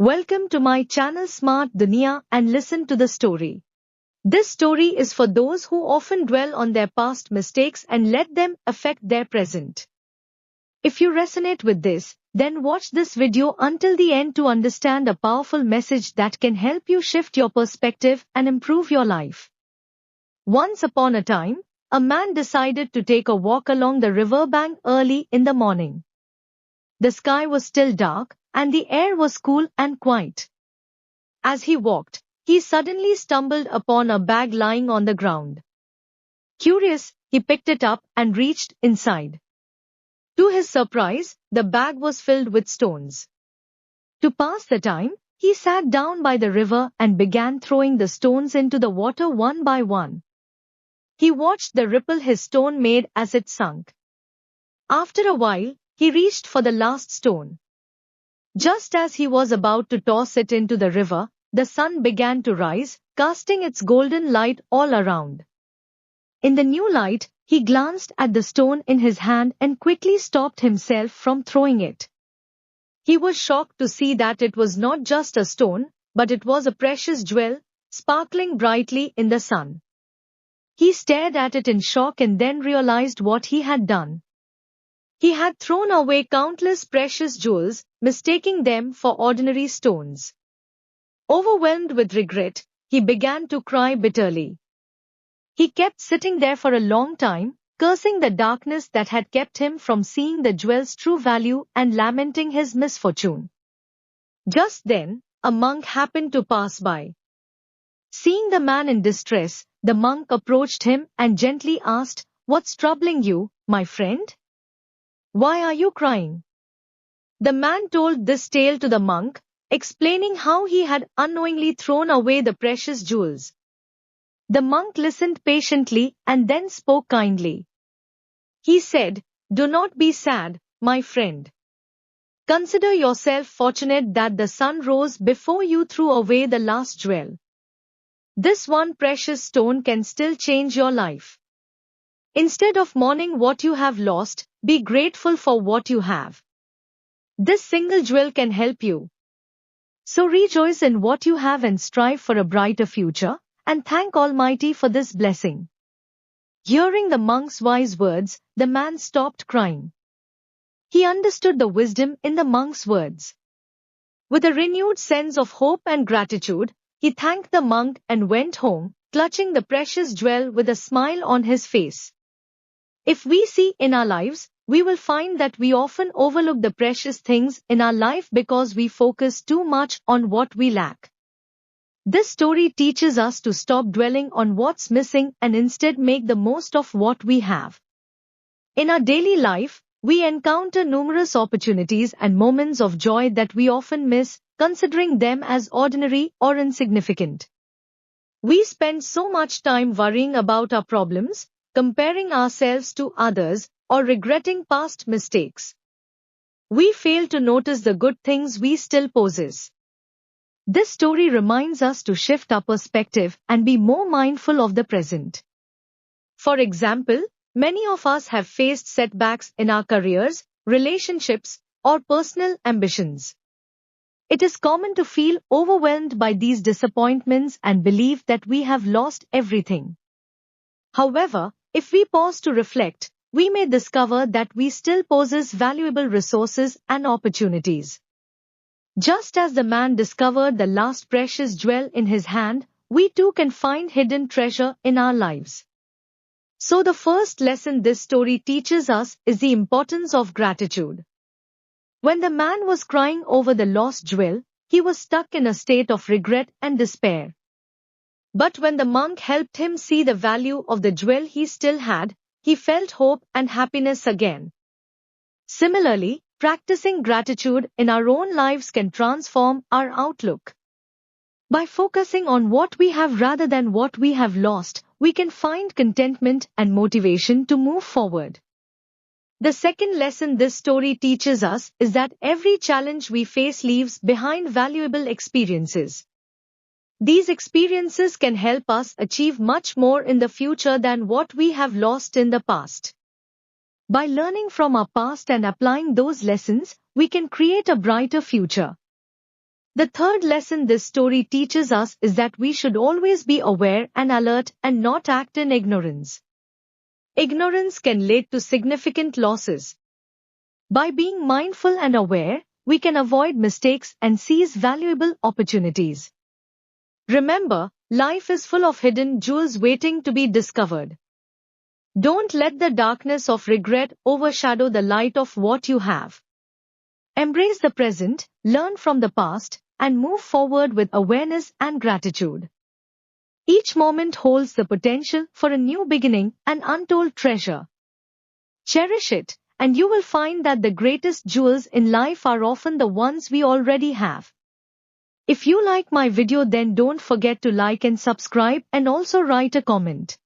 Welcome to my channel Smart Dunia and listen to the story. This story is for those who often dwell on their past mistakes and let them affect their present. If you resonate with this, then watch this video until the end to understand a powerful message that can help you shift your perspective and improve your life. Once upon a time, a man decided to take a walk along the riverbank early in the morning. The sky was still dark, and the air was cool and quiet. As he walked, he suddenly stumbled upon a bag lying on the ground. Curious, he picked it up and reached inside. To his surprise, the bag was filled with stones. To pass the time, he sat down by the river and began throwing the stones into the water one by one. He watched the ripple his stone made as it sunk. After a while, he reached for the last stone. Just as he was about to toss it into the river, the sun began to rise, casting its golden light all around. In the new light, he glanced at the stone in his hand and quickly stopped himself from throwing it. He was shocked to see that it was not just a stone, but it was a precious jewel, sparkling brightly in the sun. He stared at it in shock and then realized what he had done. He had thrown away countless precious jewels, mistaking them for ordinary stones. Overwhelmed with regret, he began to cry bitterly. He kept sitting there for a long time, cursing the darkness that had kept him from seeing the jewel's true value and lamenting his misfortune. Just then, a monk happened to pass by. Seeing the man in distress, the monk approached him and gently asked, "What's troubling you, my friend? Why are you crying?" The man told this tale to the monk, explaining how he had unknowingly thrown away the precious jewels. The monk listened patiently and then spoke kindly. He said, "Do not be sad, my friend. Consider yourself fortunate that the sun rose before you threw away the last jewel. This one precious stone can still change your life. Instead of mourning what you have lost, be grateful for what you have. This single jewel can help you. So rejoice in what you have and strive for a brighter future, and thank Almighty for this blessing." Hearing the monk's wise words, the man stopped crying. He understood the wisdom in the monk's words. With a renewed sense of hope and gratitude, he thanked the monk and went home, clutching the precious jewel with a smile on his face. If we see in our lives, we will find that we often overlook the precious things in our life because we focus too much on what we lack. This story teaches us to stop dwelling on what's missing and instead make the most of what we have. In our daily life, we encounter numerous opportunities and moments of joy that we often miss, considering them as ordinary or insignificant. We spend so much time worrying about our problems, comparing ourselves to others, or regretting past mistakes. We fail to notice the good things we still possess. This story reminds us to shift our perspective and be more mindful of the present. For example, many of us have faced setbacks in our careers, relationships, or personal ambitions. It is common to feel overwhelmed by these disappointments and believe that we have lost everything. However, if we pause to reflect, we may discover that we still possess valuable resources and opportunities. Just as the man discovered the last precious jewel in his hand, we too can find hidden treasure in our lives. So the first lesson this story teaches us is the importance of gratitude. When the man was crying over the lost jewel, he was stuck in a state of regret and despair. But when the monk helped him see the value of the jewel he still had, he felt hope and happiness again. Similarly, practicing gratitude in our own lives can transform our outlook. By focusing on what we have rather than what we have lost, we can find contentment and motivation to move forward. The second lesson this story teaches us is that every challenge we face leaves behind valuable experiences. These experiences can help us achieve much more in the future than what we have lost in the past. By learning from our past and applying those lessons, we can create a brighter future. The third lesson this story teaches us is that we should always be aware and alert and not act in ignorance. Ignorance can lead to significant losses. By being mindful and aware, we can avoid mistakes and seize valuable opportunities. Remember, life is full of hidden jewels waiting to be discovered. Don't let the darkness of regret overshadow the light of what you have. Embrace the present, learn from the past, and move forward with awareness and gratitude. Each moment holds the potential for a new beginning, an untold treasure. Cherish it, and you will find that the greatest jewels in life are often the ones we already have. If you like my video, then don't forget to like and subscribe and also write a comment.